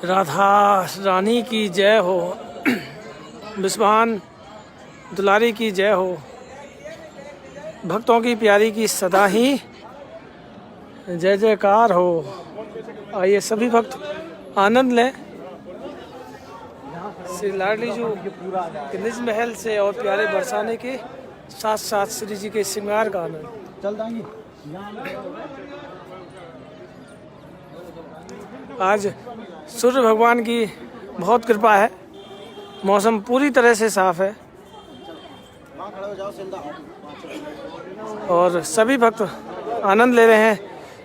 राधा रानी की जय हो, बिस्वान दुलारी की जय हो, भक्तों की प्यारी की सदा ही जय जयकार हो। आइए सभी भक्त आनंद लें श्री लाडली जू के निज महल से और प्यारे बरसाने के साथ साथ श्री जी के श्रृंगार का आनंद। आज सूर्य भगवान की बहुत कृपा है, मौसम पूरी तरह से साफ है और सभी भक्त आनंद ले रहे हैं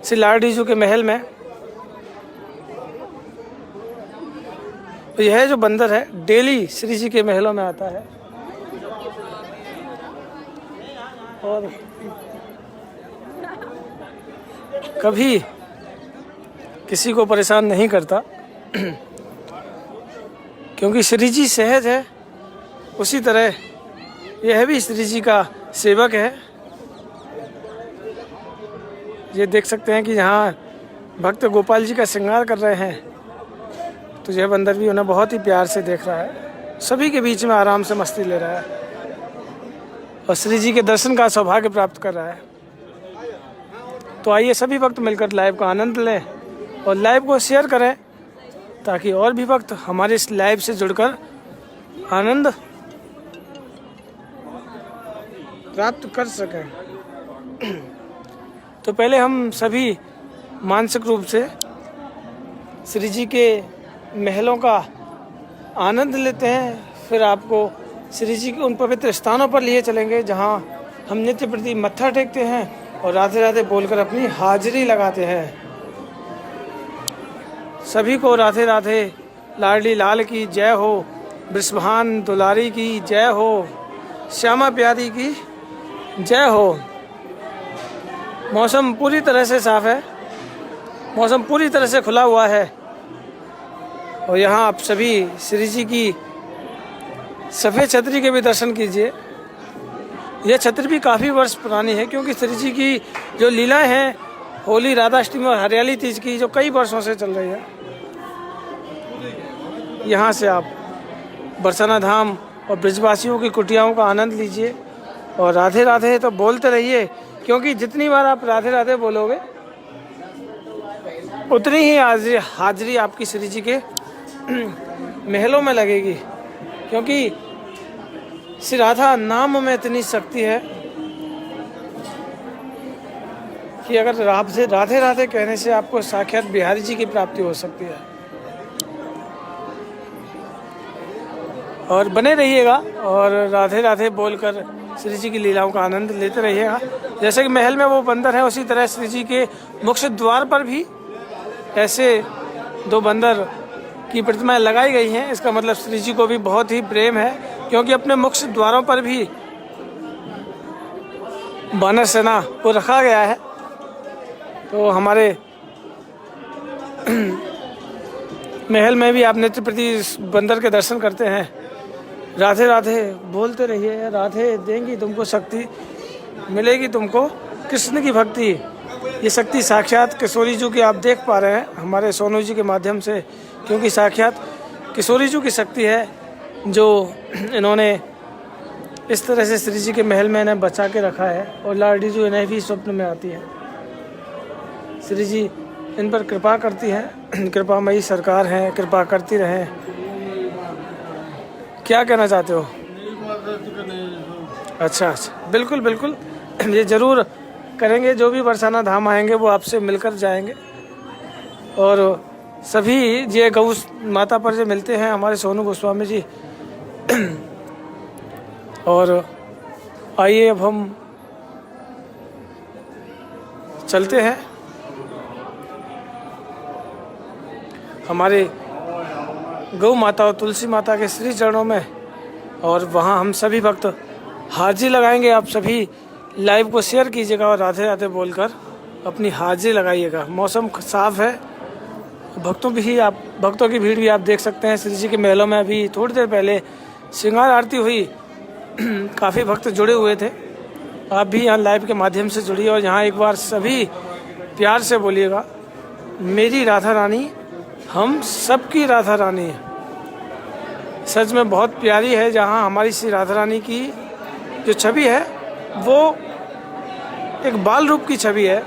श्री लाडली जू के महल में। तो यह जो बंदर है डेली श्री जी के महलों में आता है और कभी किसी को परेशान नहीं करता, क्योंकि श्री जी सहज है, उसी तरह यह भी श्री जी का सेवक है। ये देख सकते हैं कि यहाँ भक्त गोपाल जी का श्रृंगार कर रहे हैं, तो यह बंदर भी उन्हें बहुत ही प्यार से देख रहा है, सभी के बीच में आराम से मस्ती ले रहा है और श्री जी के दर्शन का सौभाग्य प्राप्त कर रहा है। तो आइए सभी भक्त मिलकर लाइव का आनंद लें और लाइव को शेयर करें ताकि और भी भक्त हमारे इस लाइव से जुड़कर आनंद प्राप्त कर सकें। तो पहले हम सभी मानसिक रूप से श्री जी के महलों का आनंद लेते हैं, फिर आपको श्री जी के उन पवित्र स्थानों पर लिए चलेंगे जहां हम नित्य प्रति मत्था टेकते हैं और राधे राधे बोलकर अपनी हाजिरी लगाते हैं। सभी को राधे राधे, लाडली लाल की जय हो, बिस्वान दुलारी की जय हो, श्यामा प्यारी की जय हो। मौसम पूरी तरह से साफ है, मौसम पूरी तरह से खुला हुआ है और यहाँ आप सभी श्री जी की सफ़ेद छतरी के भी दर्शन कीजिए। यह छतरी भी काफ़ी वर्ष पुरानी है, क्योंकि श्री जी की जो लीलाएं हैं होली, राधाष्टमी और हरियाली तीज की जो कई वर्षों से चल रही है। यहाँ से आप बरसाना धाम और ब्रजवासियों की कुटियाओं का आनंद लीजिए और राधे राधे तो बोलते रहिए, क्योंकि जितनी बार आप राधे राधे बोलोगे उतनी ही हाजिरी आपकी श्री जी के महलों में लगेगी, क्योंकि श्री राधा नाम में इतनी शक्ति है कि अगर राधे राधे राधे कहने से आपको साक्षात बिहारी जी की प्राप्ति हो सकती है। और बने रहिएगा और राधे राधे बोलकर श्री जी की लीलाओं का आनंद लेते रहिएगा। जैसे कि महल में वो बंदर है, उसी तरह श्री जी के मुख्य द्वार पर भी ऐसे दो बंदर की प्रतिमाएं लगाई गई हैं। इसका मतलब श्री जी को भी बहुत ही प्रेम है, क्योंकि अपने मुख्य द्वारों पर भी वानर सेना को रखा गया है। तो हमारे महल में भी आप नित्य प्रति बंदर के दर्शन करते हैं। राधे राधे बोलते रहिए, राधे देंगी तुमको शक्ति, मिलेगी तुमको कृष्ण की भक्ति। ये शक्ति साक्षात किशोरी जी की आप देख पा रहे हैं हमारे सोनू जी के माध्यम से, क्योंकि साक्षात किशोरी जी की शक्ति है जो इन्होंने इस तरह से श्री जी के महल में इन्हें बचा के रखा है और लाडली जी इन्हें भी स्वप्न में आती है। श्री जी इन पर कृपा करती हैं, कृपामयी सरकार हैं, कृपा करती रहें। क्या कहना चाहते हो? अच्छा, बिल्कुल बिल्कुल, ये ज़रूर करेंगे। जो भी बरसाना धाम आएंगे वो आपसे मिलकर जाएंगे और सभी ये गौ माता पर जो मिलते हैं हमारे सोनू गोस्वामी जी। और आइए अब हम चलते हैं हमारे गौ माता और तुलसी माता के श्री चरणों में, और वहाँ हम सभी भक्त हाजिरी लगाएंगे। आप सभी लाइव को शेयर कीजिएगा और राधे राधे बोलकर अपनी हाजिरी लगाइएगा। मौसम साफ है, भक्तों की भीड़ भी आप देख सकते हैं। श्री जी के महलों में अभी थोड़ी देर पहले श्रृंगार आरती हुई। काफ़ी भक्त जुड़े हुए थे। आप भी यहाँ लाइव के माध्यम से जुड़िए और यहाँ एक बार सभी प्यार से बोलिएगा, मेरी राधा रानी हम सबकी राधा रानी है। सच में बहुत प्यारी है। जहाँ हमारी श्री राधा रानी की जो छवि है वो एक बाल रूप की छवि है।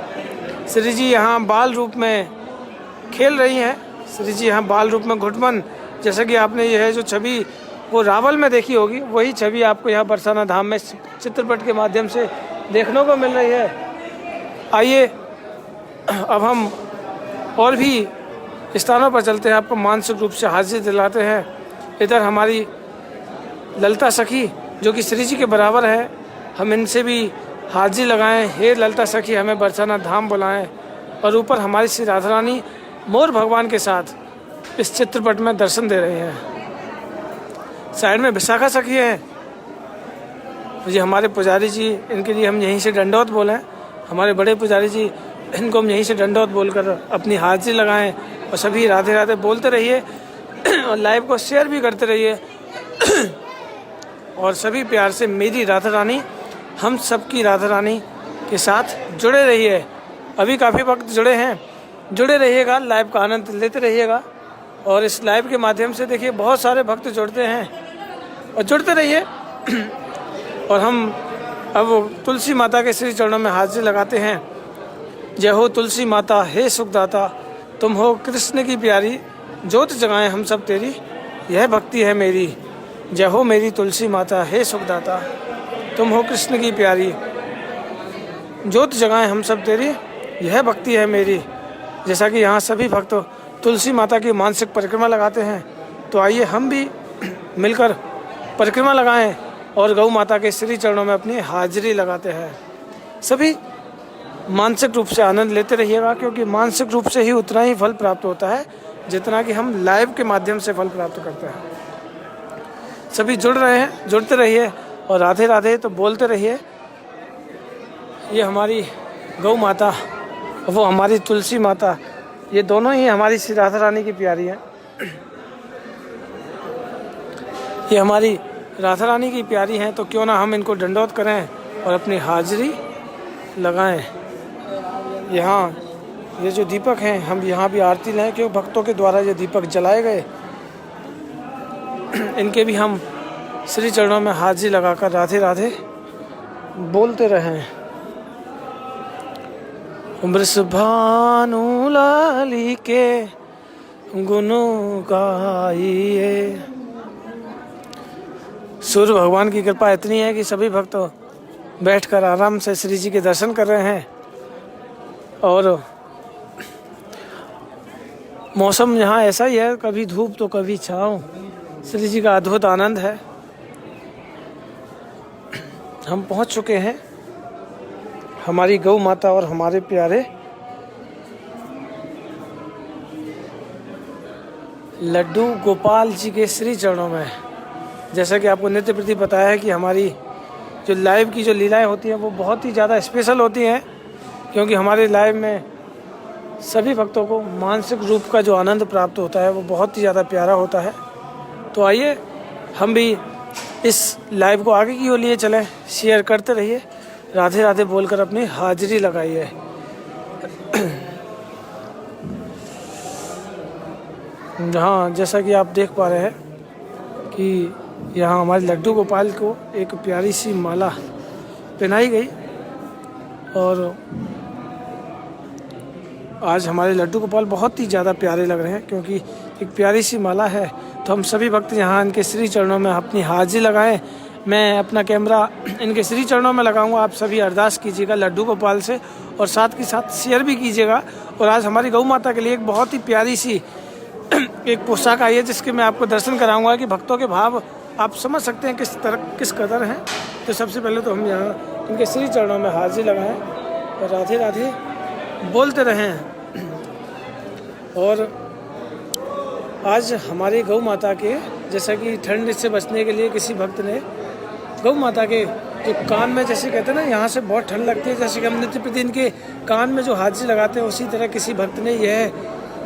श्री जी यहाँ बाल रूप में खेल रही हैं। श्री जी यहाँ बाल रूप में घुटमन, जैसा कि आपने यह जो छवि वो रावल में देखी होगी, वही छवि आपको यहाँ बरसाना धाम में चित्रपट के माध्यम से देखने को मिल रही है। आइए अब हम और भी स्थानों पर चलते हैं, आपको मानसिक रूप से हाजिर दिलाते हैं। इधर हमारी ललिता सखी जो कि श्री जी के बराबर है, हम इनसे भी हाजिर लगाएं, हे ललिता सखी हमें बरसाना धाम बुलाएं। और ऊपर हमारी श्री राधा रानी मोर भगवान के साथ इस चित्रपट में दर्शन दे रहे हैं। साइड में विशाखा सखी है, ये हमारे पुजारी जी, इनके लिए हम यहीं से दंडौत बोलें। हमारे बड़े पुजारी जी, इनको हम यहीं से दंडौत बोलकर अपनी हाजिरी लगाएं। और सभी राधे राधे बोलते रहिए और लाइव को शेयर भी करते रहिए। और सभी प्यार से मेरी राधा रानी हम सबकी राधा रानी के साथ जुड़े रहिए। अभी काफ़ी वक्त जुड़े हैं, जुड़े रहिएगा, लाइव का आनंद लेते रहिएगा। और इस लाइव के माध्यम से देखिए बहुत सारे भक्त जुड़ते हैं और जुड़ते रहिए। और हम अब तुलसी माता के श्री चरणों में हाजिरी लगाते हैं। जय हो तुलसी माता हे सुखदाता, तुम हो कृष्ण की प्यारी, ज्योत जगाएं हम सब तेरी, यह भक्ति है मेरी। जय हो मेरी तुलसी माता हे सुखदाता, तुम हो कृष्ण की प्यारी, ज्योत जगाएं हम सब तेरी, यह भक्ति है मेरी। जैसा कि यहाँ सभी भक्त तुलसी माता की मानसिक परिक्रमा लगाते हैं, तो आइए हम भी मिलकर परिक्रमा लगाएं और गौ माता के श्री चरणों में अपनी हाजिरी लगाते हैं। सभी मानसिक रूप से आनंद लेते रहिएगा, क्योंकि मानसिक रूप से ही उतना ही फल प्राप्त होता है जितना कि हम लाइव के माध्यम से फल प्राप्त करते हैं। सभी जुड़ रहे हैं, जुड़ते रहिए और राधे राधे तो बोलते रहिए। ये हमारी गौ माता, वो हमारी तुलसी माता, ये दोनों ही हमारी श्री राधा रानी की प्यारी हैं। ये हमारी राधा रानी की प्यारी हैं, तो क्यों ना हम इनको दंडौत करें और अपनी हाजिरी लगाएं। यहाँ ये जो दीपक हैं, हम यहाँ भी आरती लें, क्योंकि भक्तों के द्वारा ये दीपक जलाए गए। इनके भी हम श्री चरणों में हाजिरी लगाकर राधे राधे बोलते रहें। वृषभानु लाली के गुनु गाइए। सूर्य भगवान की कृपा इतनी है कि सभी भक्त बैठकर आराम से श्री जी के दर्शन कर रहे हैं। और मौसम यहाँ ऐसा ही है, कभी धूप तो कभी छाँव। श्री जी का अद्भुत आनंद है। हम पहुँच चुके हैं हमारी गौ माता और हमारे प्यारे लड्डू गोपाल जी के श्री चरणों में। जैसा कि आपको नित्य प्रति पता है कि हमारी जो लाइव की जो लीलाएं होती हैं वो बहुत ही ज़्यादा स्पेशल होती हैं, क्योंकि हमारे लाइव में सभी भक्तों को मानसिक रूप का जो आनंद प्राप्त होता है वो बहुत ही ज़्यादा प्यारा होता है। तो आइए हम भी इस लाइव को आगे की ओर लिए चलें, शेयर करते रहिए, राधे राधे बोलकर अपनी हाजिरी लगाइए। हाँ, जैसा कि आप देख पा रहे हैं कि यहाँ हमारे लड्डू गोपाल को एक प्यारी सी माला पहनाई गई। और आज हमारे लड्डू गोपाल बहुत ही ज़्यादा प्यारे लग रहे हैं, क्योंकि एक प्यारी सी माला है। तो हम सभी भक्त यहाँ इनके श्री चरणों में अपनी हाजिरी लगाएं। मैं अपना कैमरा इनके श्री चरणों में लगाऊंगा, आप सभी अरदास कीजिएगा लड्डू गोपाल से और साथ के साथ शेयर भी कीजिएगा। और आज हमारी गौ माता के लिए एक बहुत ही प्यारी सी एक पोशाक आई है, जिसके मैं आपको दर्शन कराऊंगा कि भक्तों के भाव आप समझ सकते हैं किस कदर हैं। तो सबसे पहले तो हम यहाँ इनके श्री चरणों में हाजिरी लगाएं और राधे राधे बोलते रहें। और आज हमारी गौ माता के, जैसा कि ठंड से बचने के लिए किसी भक्त ने गौ माता के जो कान में, जैसे कहते हैं ना, यहाँ से बहुत ठंड लगती है, जैसे कि हम नित्य प्रतिदिन के कान में जो हाजिरी लगाते हैं, उसी तरह किसी भक्त ने यह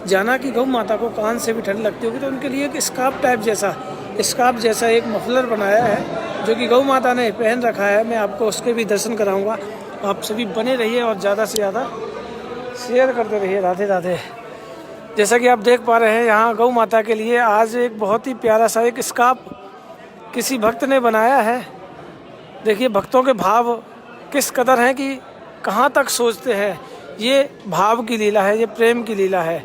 जाना कि गौ माता को कान से भी ठंड लगती होगी, तो उनके लिए एक स्कार्फ टाइप जैसा स्कार्फ जैसा एक मफलर बनाया है जो कि गौ माता ने पहन रखा है। मैं आपको उसके भी दर्शन कराऊंगा। आप सभी बने रहिए और ज़्यादा से ज़्यादा शेयर करते रहिए। राधे राधे। जैसा कि आप देख पा रहे हैं, यहाँ गौ माता के लिए आज एक बहुत ही प्यारा सा एक स्कार्फ किसी भक्त ने बनाया है। देखिए भक्तों के भाव किस कदर हैं कि कहाँ तक सोचते हैं। ये भाव की लीला है, ये प्रेम की लीला है।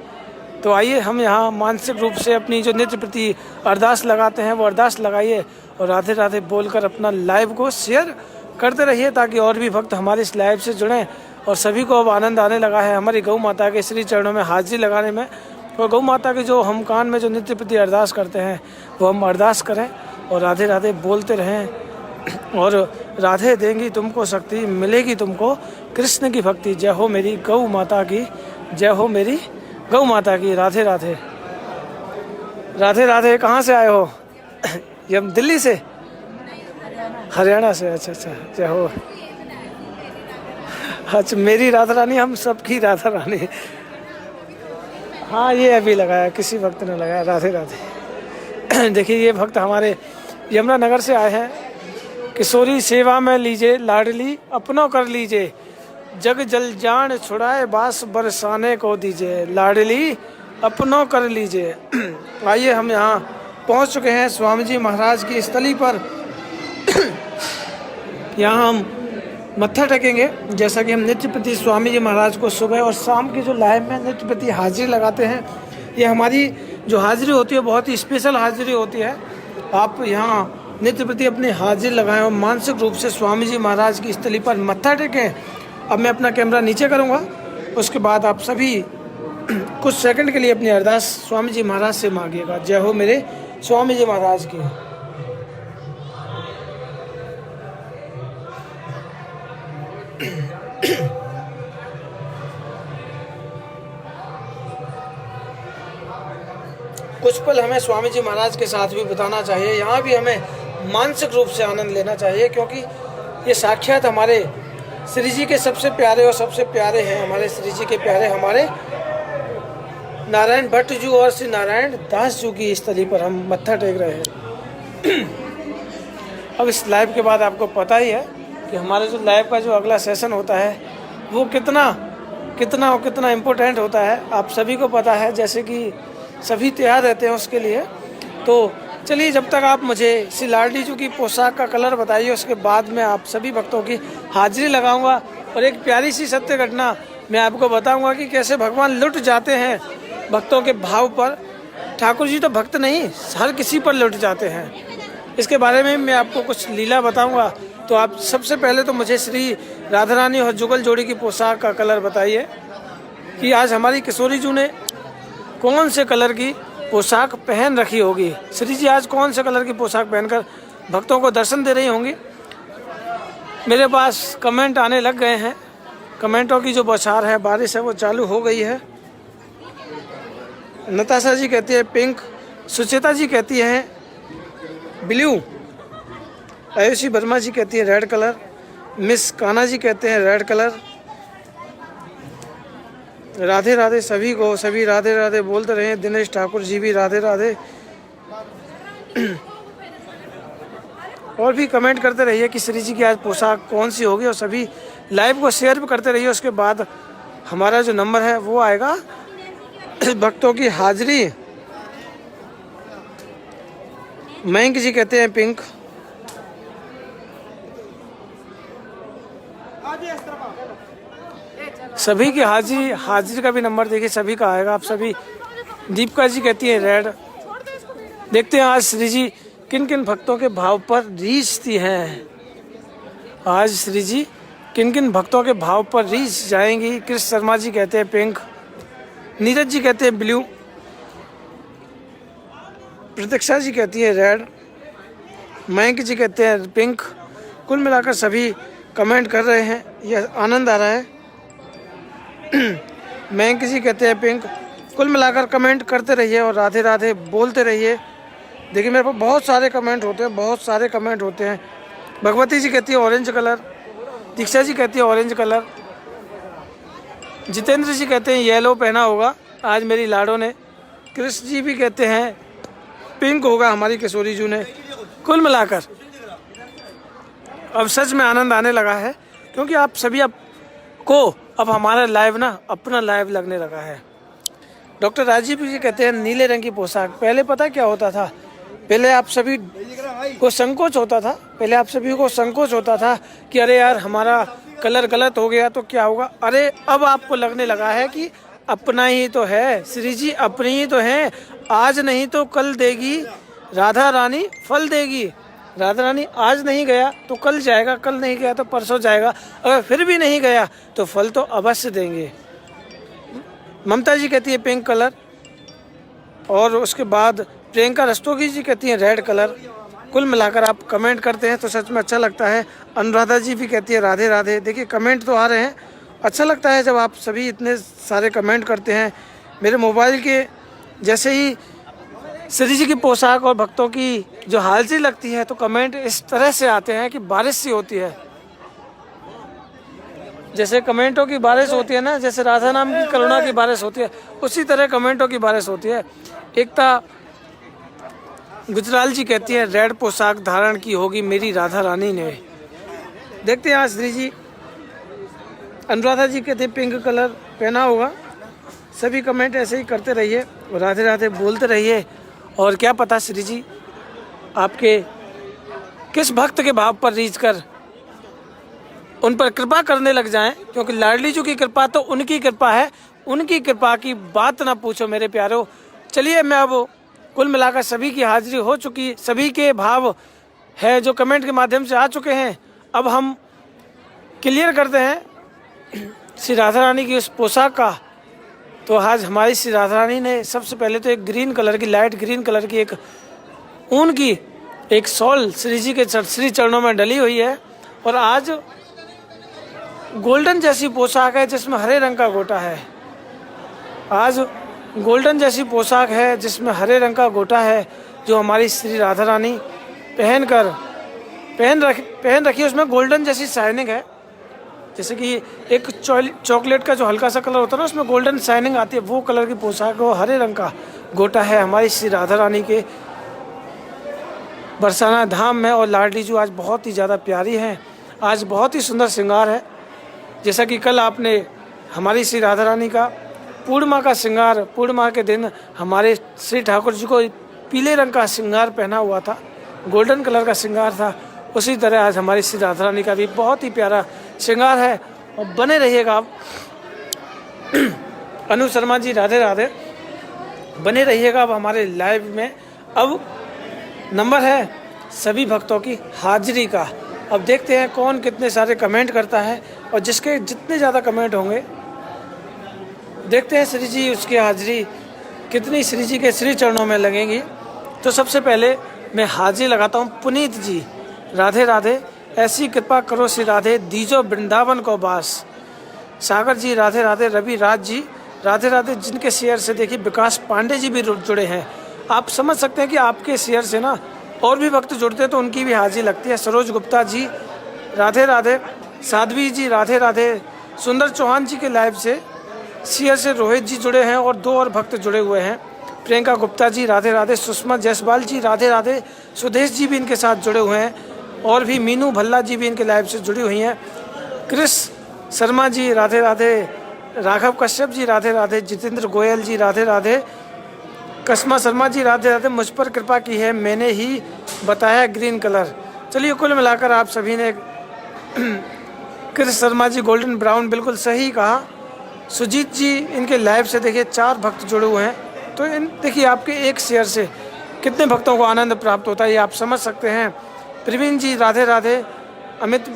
तो आइए हम यहाँ मानसिक रूप से अपनी जो नित्य प्रति अरदास लगाते हैं वो अरदास लगाइए और राधे राधे बोलकर अपना लाइव को शेयर करते रहिए ताकि और भी भक्त हमारे इस लाइव से जुड़ें। और सभी को अब आनंद आने लगा है हमारी गौ माता के श्री चरणों में हाजिरी लगाने में। और गौ माता के जो हम कान में जो नित्य प्रति अरदास करते हैं वो हम अरदास करें और राधे राधे बोलते रहें। और राधे देंगी तुमको शक्ति, मिलेगी तुमको कृष्ण की भक्ति। जय हो मेरी गौ माता की, जय हो मेरी गौ माता की। राधे राधे। राधे राधे। कहाँ से आए हो? ये हम दिल्ली से, हरियाणा से। अच्छा अच्छा, जय हो। अच्छा मेरी राधा रानी, हम सबकी राधा रानी। हाँ ये अभी लगाया, किसी भक्त ने लगाया। राधे राधे। देखिए ये भक्त हमारे यमुनानगर से आए हैं। किशोरी सेवा में लीजिए लाडली अपनों कर लीजिए, जग जल जान छुड़ाए बास बरसाने को दीजिए, लाडली अपनों कर लीजिए। आइए हम यहाँ पहुँच चुके हैं स्वामी जी महाराज की स्थली पर। यहाँ हम मत्था टेकेंगे। जैसा कि हम नित्य प्रति स्वामी जी महाराज को सुबह और शाम की जो लाइव में नित्य प्रति हाजिरी लगाते हैं, ये हमारी जो हाजिरी होती है बहुत ही स्पेशल हाजिरी होती है। आप यहाँ नित्य प्रति अपनी हाजिरी लगाएं और मानसिक रूप से स्वामी जी महाराज की स्थली पर मत्था टेकें। अब मैं अपना कैमरा नीचे करूँगा, उसके बाद आप सभी कुछ सेकंड के लिए अपनी अरदास स्वामी जी महाराज से मांगिएगा। जय हो मेरे स्वामी जी महाराज की। कुछ पल हमें स्वामी जी महाराज के साथ भी बिताना चाहिए। यहाँ भी हमें मानसिक रूप से आनंद लेना चाहिए क्योंकि ये साक्षात हमारे श्री जी के सबसे प्यारे और सबसे प्यारे हैं। हमारे श्री जी के प्यारे हमारे नारायण भट्ट जी और श्री नारायण दास जी की स्थली पर हम मत्था टेक रहे हैं। अब इस लाइव के बाद आपको पता ही है कि हमारे जो लाइव का जो अगला सेशन होता है वो कितना इम्पोर्टेंट होता है। आप सभी को पता है, जैसे कि सभी तैयार रहते हैं उसके लिए। तो चलिए जब तक आप मुझे श्री लाडली जी की पोशाक का कलर बताइए, उसके बाद मैं आप सभी भक्तों की हाजिरी लगाऊंगा और एक प्यारी सी सत्य घटना मैं आपको बताऊंगा कि कैसे भगवान लुट जाते हैं भक्तों के भाव पर। ठाकुर जी तो भक्त नहीं, हर किसी पर लुट जाते हैं। इसके बारे में मैं आपको कुछ लीला बताऊंगा। तो आप सबसे पहले तो मुझे श्री राधा रानी और जुगल जोड़ी की पोशाक का कलर बताइए कि आज हमारी किशोरी जी ने कौन से कलर की पोशाक पहन रखी होगी। श्री जी आज कौन से कलर की पोशाक पहनकर भक्तों को दर्शन दे रही होंगी। मेरे पास कमेंट आने लग गए हैं। कमेंटों की जो बौछार है, बारिश है, वो चालू हो गई है। नताशा जी कहती है पिंक, सुचेता जी कहती है ब्लू, आयुषी वर्मा जी कहती है red colour, miss Kanha ji कहते हैं रेड कलर। राधे राधे सभी को, सभी राधे राधे बोलते रहे। दिनेश ठाकुर जी भी राधे राधे। और भी कमेंट करते रहिए कि श्री जी की आज पोशाक कौन सी होगी और सभी लाइव को शेयर भी करते रहिए। उसके बाद हमारा जो नंबर है वो आएगा भक्तों की हाजिरी। मयंक जी कहते हैं पिंक। सभी की हाजिरी का भी नंबर देखिए, सभी का आएगा। आप सभी। दीपिका जी कहती है रेड। देखते हैं आज श्री जी किन किन भक्तों के भाव पर रीझती हैं। आज श्री जी किन किन भक्तों के भाव पर रीझ जाएंगी। कृष्ण शर्मा जी कहते हैं पिंक, नीरज जी कहते हैं ब्लू, प्रतीक्षा जी कहती है रेड, मयंक जी कहते हैं पिंक। कुल मिलाकर सभी कमेंट कर रहे हैं, यह आनंद आ रहा है। मयंक जी कहते हैं पिंक। कुल मिलाकर कमेंट करते रहिए और राधे राधे बोलते रहिए। देखिए मेरे पास बहुत सारे कमेंट होते हैं, भगवती जी कहती है ऑरेंज कलर, दीक्षा जी कहती है ऑरेंज कलर, जितेंद्र जी कहते हैं येलो पहना होगा आज मेरी लाडो ने, कृष्ण जी भी कहते हैं पिंक होगा हमारी किशोरी जी ने। कुल मिलाकर अब सच में आनंद आने लगा है, क्योंकि आप सभी को अब हमारा लाइव ना अपना लाइव लगने लगा है। डॉक्टर राजीव जी कहते हैं नीले रंग की पोशाक। पहले पता क्या होता था, पहले आप सभी को संकोच होता था, पहले आप सभी को संकोच होता था कि अरे यार हमारा कलर गलत हो गया तो क्या होगा। अरे अब आपको लगने लगा है कि अपना ही तो है, श्री जी अपनी ही तो है, आज नहीं तो कल देगी राधा रानी फल देगी। राधा रानी आज नहीं गया तो कल जाएगा, कल नहीं गया तो परसों जाएगा, अगर फिर भी नहीं गया तो फल तो अवश्य देंगे। ममता जी कहती है पिंक कलर, और उसके बाद प्रियंका रस्तोगी जी कहती हैं रेड कलर। कुल मिलाकर आप कमेंट करते हैं तो सच में अच्छा लगता है। अनुराधा जी भी कहती है राधे राधे। देखिए कमेंट तो आ रहे हैं, अच्छा लगता है जब आप सभी इतने सारे कमेंट करते हैं। मेरे मोबाइल के जैसे ही श्री जी की पोशाक और भक्तों की जो हाजिरी लगती है तो कमेंट इस तरह से आते हैं कि बारिश सी होती है। जैसे कमेंटों की बारिश होती है ना, जैसे राधा नाम की करुणा की बारिश होती है, उसी तरह कमेंटों की बारिश होती है। एकता गुजराल जी कहती है रेड पोशाक धारण की होगी मेरी राधा रानी ने। देखते हैं आज श्री जी। अनुराधा जी कहते हैं पिंक कलर पहना होगा। सभी कमेंट ऐसे ही करते रहिए, राधे राधे बोलते रहिए, और क्या पता श्री जी आपके किस भक्त के भाव पर रीझ कर उन पर कृपा करने लग जाएं, क्योंकि लाडली जी की कृपा तो उनकी कृपा है, उनकी कृपा की बात ना पूछो मेरे प्यारो। चलिए मैं अब कुल मिलाकर सभी की हाजिरी हो चुकी, सभी के भाव है जो कमेंट के माध्यम से आ चुके हैं। अब हम क्लियर करते हैं श्री राधा रानी की उस पोशाक का। तो आज हमारी श्री राधा रानी ने सबसे पहले तो एक ग्रीन कलर की, लाइट ग्रीन कलर की एक ऊन की एक शॉल श्री जी के श्री चरणों में डली हुई है, और आज गोल्डन जैसी पोशाक है जिसमें हरे रंग का गोटा है। आज गोल्डन जैसी पोशाक है जिसमें हरे रंग का गोटा है, जो हमारी श्री राधा रानी पहन रखी है। उसमें गोल्डन जैसी शाइनिंग है, जैसे कि एक चॉकलेट का जो हल्का सा कलर होता है ना, उसमें गोल्डन शाइनिंग आती है, वो कलर की पोशाक, वो हरे रंग का गोटा है हमारी श्री राधा रानी के बरसाना धाम में। और लाडली जी आज बहुत ही ज़्यादा प्यारी हैं, आज बहुत ही सुंदर श्रृंगार है। जैसा कि कल आपने हमारी श्री राधा रानी का पूर्णिमा का श्रृंगार, पूर्णिमा के दिन हमारे श्री ठाकुर जी को पीले रंग का श्रृंगार पहना हुआ था, गोल्डन कलर का श्रृंगार था, उसी तरह आज हमारी श्री राधा रानी का भी बहुत ही प्यारा श्रृंगार है। और बने रहिएगा आप अनु शर्मा जी राधे राधे, बने रहिएगा अब हमारे लाइव में। अब नंबर है सभी भक्तों की हाजिरी का। अब देखते हैं कौन कितने सारे कमेंट करता है, और जिसके जितने ज़्यादा कमेंट होंगे देखते हैं श्री जी उसकी हाजिरी कितनी श्री जी के श्री चरणों में लगेंगी। तो सबसे पहले मैं हाजिरी लगाता हूँ पुनीत जी राधे राधे। ऐसी कृपा करो श्री राधे दीजो वृंदावन को बास। सागर जी राधे राधे। रवि राज जी राधे राधे, जिनके शेयर से देखिए विकास पांडे जी भी जुड़े हैं। आप समझ सकते हैं कि आपके शेयर से ना और भी भक्त जुड़ते हैं तो उनकी भी हाजिरी लगती है। सरोज गुप्ता जी राधे राधे। साध्वी जी राधे राधे। सुंदर चौहान जी के लाइव से शेयर से रोहित जी जुड़े हैं और 2 और भक्त जुड़े हुए हैं। प्रियंका गुप्ता जी राधे राधे। सुषमा जायसवाल जी राधे राधे। सुदेश जी भी इनके साथ जुड़े हुए हैं, और भी मीनू भल्ला जी भी इनके लाइव से जुड़ी हुई हैं। क्रिस शर्मा जी राधे राधे। राघव कश्यप जी राधे राधे। जितेंद्र गोयल जी राधे राधे। कस्मा शर्मा जी राधे राधे। मुझ पर कृपा की है मैंने ही बताया ग्रीन कलर। चलिए कुल मिलाकर आप सभी ने Chris Sharma ji golden brown बिल्कुल सही कहा। सुजीत जी इनके लाइव से देखिए 4 भक्त जुड़े हुए हैं। तो इन देखिए आपके एक शेयर से कितने भक्तों को आनंद प्राप्त होता है, ये आप समझ सकते हैं। प्रवीण जी राधे राधे। अमित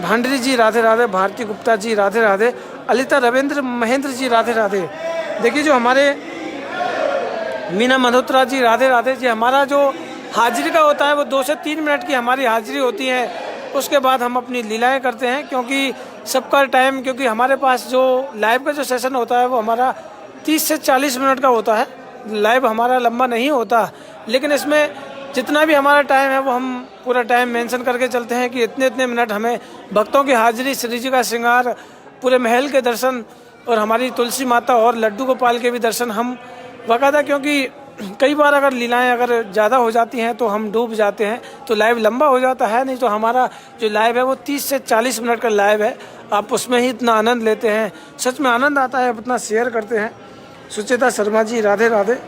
भांडरी जी राधे राधे। भारती गुप्ता जी राधे राधे। अलिता रविंद्र महेंद्र जी राधे राधे। देखिए जो हमारे मीना मल्होत्रा जी राधे राधे जी। हमारा जो हाजिरी का होता है वो 2 से 3 मिनट की हमारी हाजिरी होती है, उसके बाद हम अपनी लीलाएं करते हैं, क्योंकि सबका टाइम, क्योंकि हमारे पास जो लाइव का जो सेशन होता है वो हमारा 30 से 40 मिनट का होता है। लाइव हमारा लंबा नहीं होता, लेकिन इसमें जितना भी हमारा टाइम है वो हम पूरा टाइम मेंशन करके चलते हैं कि इतने इतने मिनट हमें भक्तों की हाजिरी, श्री जी का श्रृंगार, पूरे महल के दर्शन और हमारी तुलसी माता और लड्डू गोपाल के भी दर्शन हम बाकायदा, क्योंकि कई बार अगर लीलाएं अगर ज़्यादा हो जाती हैं तो हम डूब जाते हैं, तो लाइव लंबा हो जाता है। नहीं तो हमारा जो लाइव है वो 30 से 40 मिनट का लाइव है, आप उसमें ही इतना आनंद लेते हैं, सच में आनंद आता है, अपना शेयर करते हैं। सुचेता शर्मा जी राधे राधे,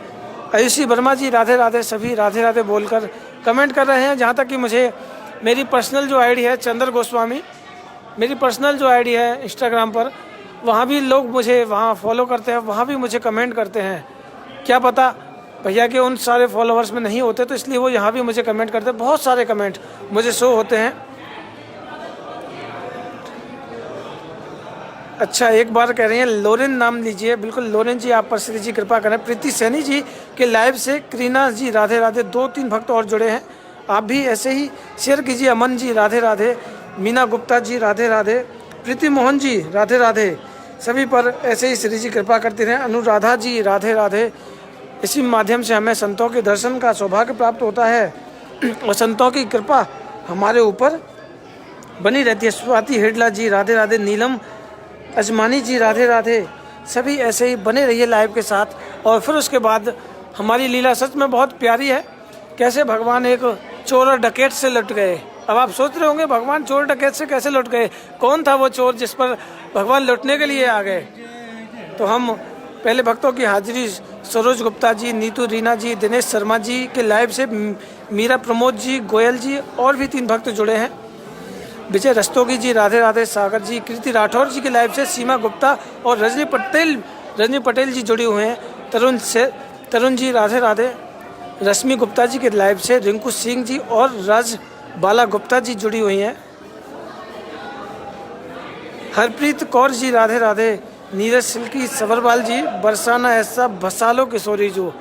आयुषी वर्मा जी राधे राधे, सभी राधे राधे बोलकर कमेंट कर रहे हैं। जहाँ तक कि मुझे मेरी पर्सनल जो आईडी है चंद्र गोस्वामी, मेरी पर्सनल जो आईडी है इंस्टाग्राम पर, वहाँ भी लोग मुझे वहाँ फॉलो करते हैं, वहाँ भी मुझे कमेंट करते हैं। क्या पता भैया के उन सारे फॉलोअर्स में नहीं होते, तो इसलिए वो यहाँ भी मुझे कमेंट करते हैं। बहुत सारे कमेंट मुझे शो होते हैं। अच्छा, एक बार कह रही हैं लोरेन नाम लीजिए। बिल्कुल लोरेन जी, आप पर श्री जी कृपा करें। प्रीति सैनी जी के लाइव से करीना जी राधे राधे, 2-3 भक्त और जुड़े हैं, आप भी ऐसे ही शेयर कीजिए। अमन जी राधे राधे, मीना गुप्ता जी राधे राधे, प्रीति मोहन जी राधे राधे, सभी पर ऐसे ही श्री जी कृपा करते रहें। अनुराधा जी राधे राधे। इसी माध्यम से हमें संतों के दर्शन का सौभाग्य प्राप्त होता है और संतों की कृपा हमारे ऊपर बनी रहती है। स्वाति हेडला जी राधे राधे, नीलम अजमानी जी राधे राधे, सभी ऐसे ही बने रहिए लाइव के साथ। और फिर उसके बाद हमारी लीला सच में बहुत प्यारी है। कैसे भगवान एक चोर और डकैत से लुट गए। अब आप सोच रहे होंगे भगवान चोर डकैत से कैसे लुट गए, कौन था वो चोर जिस पर भगवान लुटने के लिए आ गए। तो हम पहले भक्तों की हाजिरी सरोज गुप्ता जी, नीतू रीना जी, दिनेश शर्मा जी के लाइव से मीरा प्रमोद जी, गोयल जी और भी 3 भक्त जुड़े हैं। विजय रस्तोगी जी राधे राधे, सागर जी, कृति राठौर जी के लाइव से सीमा गुप्ता और रजनी पटेल जी जुड़े हुए हैं। तरुण जी राधे राधे, रश्मि गुप्ता जी के लाइव से रिंकू सिंह जी और राज बाला गुप्ता जी जुड़ी हुई हैं। हरप्रीत कौर जी राधे राधे, नीरज सिल्की सवरवाल जी, बरसाना ऐसा भसालो किशोरी जो,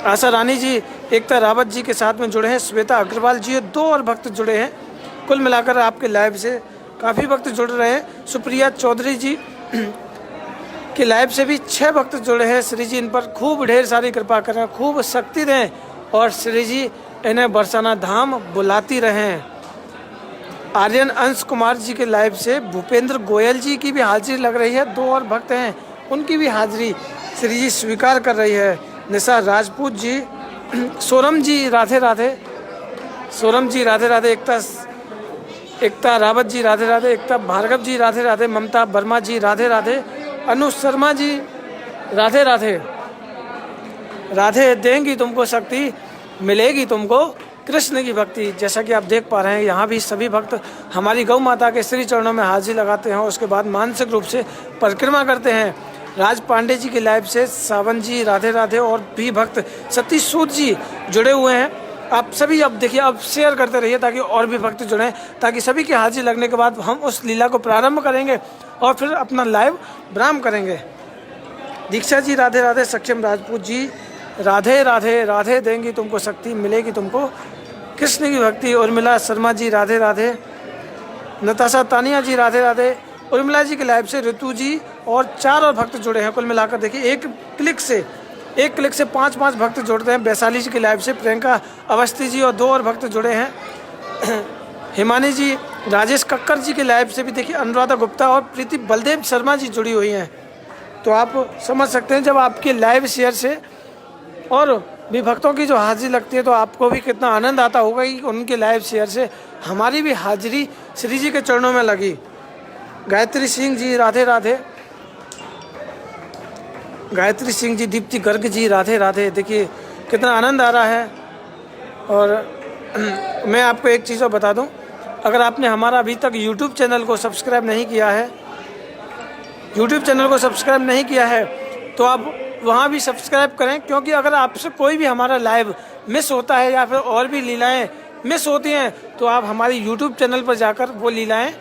आशा रानी जी, एकता रावत जी के साथ में जुड़े हैं। श्वेता अग्रवाल जी, 2 और भक्त जुड़े हैं। कुल मिलाकर आपके लाइव से काफ़ी भक्त जुड़ रहे हैं। सुप्रिया चौधरी जी के लाइव से भी 6 भक्त जुड़े हैं। श्री जी इन पर खूब ढेर सारी कृपा करें, खूब शक्ति दें और श्री जी इन्हें बरसाना धाम बुलाती रहें। आर्यन अंश कुमार जी के लाइव से भूपेंद्र गोयल जी की भी हाजिरी लग रही है। 2 और भक्त हैं, उनकी भी हाजिरी श्री जी स्वीकार कर रही है। निशा राजपूत जी, सोरम जी राधे राधे, सोरम जी राधे राधे, एकता रावत जी राधे राधे, एकता भार्गव जी राधे राधे, ममता वर्मा जी राधे राधे, अनु शर्मा जी राधे राधे। राधे देंगी तुमको शक्ति, मिलेगी तुमको कृष्ण की भक्ति। जैसा कि आप देख पा रहे हैं, यहाँ भी सभी भक्त हमारी गौ माता के श्री चरणों में हाजिरी लगाते हैं और उसके बाद मानसिक रूप से परिक्रमा करते हैं। राज पांडे जी की लाइव से सावन जी राधे राधे और भी भक्त सतीश सूद जी जुड़े हुए हैं। आप सभी अब देखिए, अब शेयर करते रहिए ताकि और भी भक्त जुड़ें, ताकि सभी की हाजिरी लगने के बाद हम उस लीला को प्रारंभ करेंगे और फिर अपना लाइव ब्राम करेंगे। दीक्षा जी राधे राधे, सक्षम राजपूत जी राधे राधे, राधे देंगी तुमको शक्ति, मिलेगी तुमको कृष्ण की भक्ति। उर्मिला शर्मा जी राधे राधे, नताशा तानिया जी राधे राधे, उर्मिला जी के लाइव से ऋतु जी और 4 और भक्त जुड़े हैं। कुल मिलाकर देखिए एक क्लिक से 5 भक्त जुड़ते हैं। वैशाली जी की लाइव से प्रियंका अवस्थी जी और 2 और भक्त जुड़े हैं। हिमानी जी, राजेश कक्कर जी के लाइव से भी देखिए अनुराधा गुप्ता और प्रीति बलदेव शर्मा जी जुड़ी हुई हैं। तो आप समझ सकते हैं जब आपके लाइव शेयर से और भी भक्तों की जो हाजिरी लगती है तो आपको भी कितना आनंद आता होगा कि उनके लाइव शेयर से हमारी भी हाजिरी श्री जी के चरणों में लगी। गायत्री सिंह जी राधे राधे, गायत्री सिंह जी, दीप्ति गर्ग जी राधे राधे। देखिए कितना आनंद आ रहा है। और मैं आपको एक चीज़ और बता दूं, अगर आपने हमारा अभी तक YouTube चैनल को सब्सक्राइब नहीं किया है, तो आप वहाँ भी सब्सक्राइब करें, क्योंकि अगर आपसे कोई भी हमारा लाइव मिस होता है या फिर और भी लीलाएं मिस होती हैं तो आप हमारी YouTube चैनल पर जाकर वो लीलाएं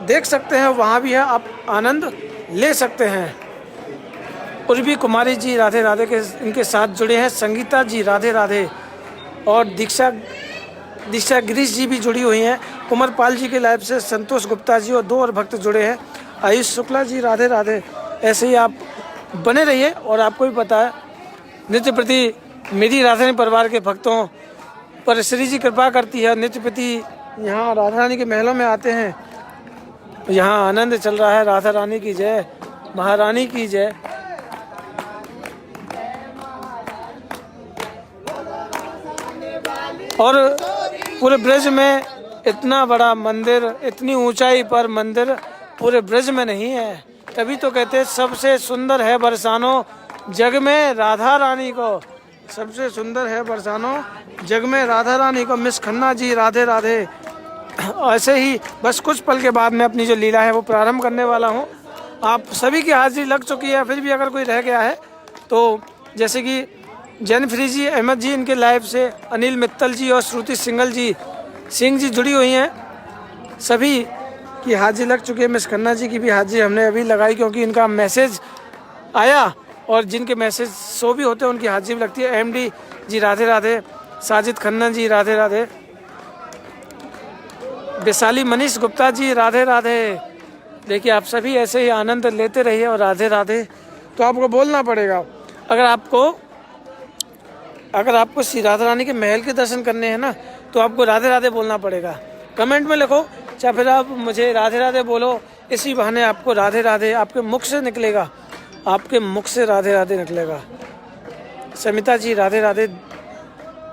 देख सकते हैं, वहाँ भी है, आप आनंद ले सकते हैं। उर्वी कुमारी जी राधे राधे के इनके साथ जुड़े हैं। संगीता जी राधे राधे और दीक्षा गिरीश जी भी जुड़ी हुई हैं। कुमारपाल जी के लाइव से संतोष गुप्ता जी और 2 और भक्त जुड़े हैं। आयुष शुक्ला जी राधे राधे। ऐसे ही आप बने रहिए। और आपको भी पता है नित्य प्रति मेरी राधारानी परिवार के भक्तों पर श्री जी कृपा करती है। नित्य प्रति यहाँ राधा रानी के महलों में आते हैं, यहाँ आनंद चल रहा है। राधा रानी की जय, महारानी की जय। और पूरे ब्रज में इतना बड़ा मंदिर, इतनी ऊंचाई पर मंदिर पूरे ब्रज में नहीं है। तभी तो कहते हैं सबसे सुंदर है बरसानो जग में राधा रानी को, सबसे सुंदर है बरसानो जग में राधा रानी को। मिस खन्ना जी राधे राधे। ऐसे ही बस कुछ पल के बाद मैं अपनी जो लीला है वो प्रारंभ करने वाला हूँ। आप सभी की हाजिरी लग चुकी है, फिर भी अगर कोई रह गया है तो जैसे कि जैनफ्री जी, अहमद जी, इनके लाइव से अनिल मित्तल जी और श्रुति सिंह जी जुड़ी हुई हैं। सभी की हाजिरी लग चुकी है। मिस खन्ना जी की भी हाजिरी हमने अभी लगाई क्योंकि इनका मैसेज आया, और जिनके मैसेज शो भी होते हैं उनकी हाजिरी भी लगती है। एमडी जी राधे राधे, साजिद खन्ना जी राधे राधे, वैशाली मनीष गुप्ता जी राधे राधे। देखिए आप सभी ऐसे ही आनंद लेते रहिए और राधे राधे। तो आपको बोलना पड़ेगा, अगर आपको श्री राधा रानी के महल के दर्शन करने हैं ना तो आपको राधे राधे बोलना पड़ेगा। कमेंट में लिखो, चाहे फिर आप मुझे राधे राधे बोलो, इसी बहाने आपको राधे राधे आपके मुख से निकलेगा, आपके मुख से राधे राधे निकलेगा। समिता जी राधे राधे,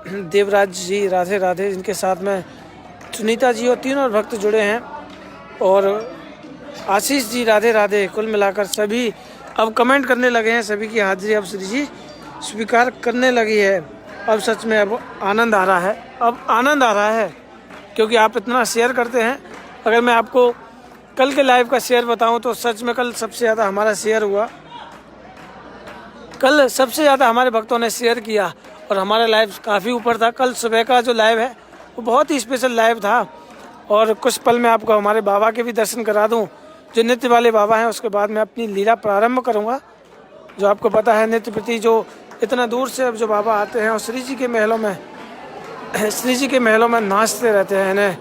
देवराज जी राधे राधे, इनके साथ में सुनीता जी और तीनों भक्त जुड़े हैं, और आशीष जी राधे राधे। कुल मिलाकर सभी अब कमेंट करने लगे हैं, सभी की हाजिरी अब श्री जी स्वीकार करने लगी है। अब सच में अब आनंद आ रहा है, अब आनंद आ रहा है क्योंकि आप इतना शेयर करते हैं। अगर मैं आपको कल के लाइव का शेयर बताऊं तो सच में कल सबसे ज़्यादा हमारा शेयर हुआ, कल सबसे ज़्यादा हमारे भक्तों ने शेयर किया और हमारा लाइव काफ़ी ऊपर था। कल सुबह का जो लाइव है वो बहुत ही स्पेशल लाइव था। और कुछ पल में आपको हमारे बाबा के भी दर्शन करा दूं, जो नित्य वाले बाबा हैं। उसके बाद मैं अपनी लीला प्रारंभ करूंगा। जो आपको पता है नित्य प्रति जो इतना दूर से अब जो बाबा आते हैं और श्री जी के महलों में नाचते रहते हैं। इन्हें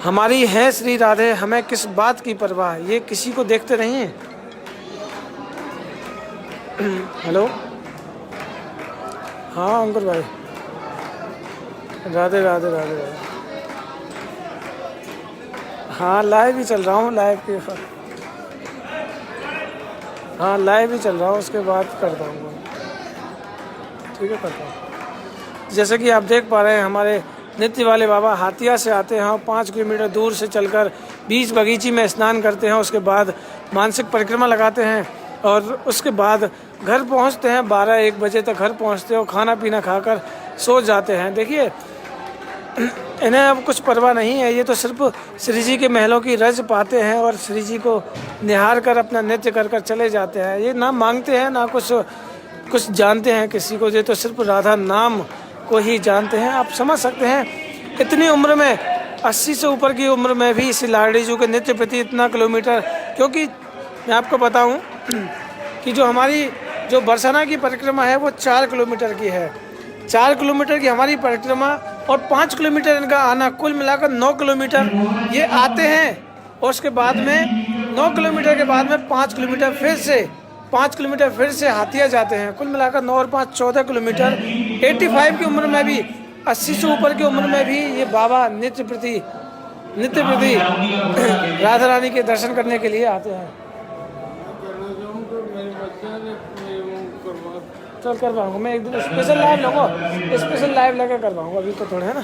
हमारी है श्री राधे, हमें किस बात की परवाह, ये किसी को देखते नहीं हैं। हेलो, हाँ अंकुर भाई, राधे राधे राधे राधे। हाँ लाइव ही चल रहा हूँ, लाइव ही चल रहा हूँ, उसके बाद करता हूँ। ठीक है, करता हूँ। जैसे कि आप देख पा रहे हैं हमारे नित्य वाले बाबा हाथिया से आते हैं और 5 किलोमीटर दूर से चलकर बीच बगीची में स्नान करते हैं। उसके बाद मानसिक परिक्रमा लगाते हैं और उसके बाद घर पहुंचते हैं। 12-1 बजे तक घर पहुंचते हैं और खाना पीना खाकर सो जाते हैं। देखिए इन्हें अब कुछ परवाह नहीं है, ये तो सिर्फ श्री जी के महलों की रज पाते हैं और श्री जी को निहार कर अपना नृत्य कर चले जाते हैं। ये ना मांगते हैं ना कुछ जानते हैं किसी को, ये तो सिर्फ राधा नाम को ही जानते हैं। आप समझ सकते हैं इतनी उम्र में, 80 से ऊपर की उम्र में भी इसी लाडली जी के नित्य प्रति इतना किलोमीटर, क्योंकि मैं आपको बताऊं कि जो हमारी जो बरसाना की परिक्रमा है वो 4 किलोमीटर की है। 4 किलोमीटर की हमारी परिक्रमा और 5 किलोमीटर इनका आना, कुल मिलाकर 9 किलोमीटर ये आते हैं। और उसके बाद में 9 किलोमीटर के बाद में 5 किलोमीटर फिर से हाथिया जाते हैं। कुल मिलाकर 9 और 5 14 किलोमीटर। 85 की उम्र में भी, 80 से ऊपर की उम्र में भी ये बाबा नित्य प्रति राधा रानी के दर्शन करने के लिए आते हैं। चल कर पाऊँगा मैं एक दिन स्पेशल लाइव लूँगा, स्पेशल लाइव लगा कर पाऊँगा। अभी तो थोड़ा है ना,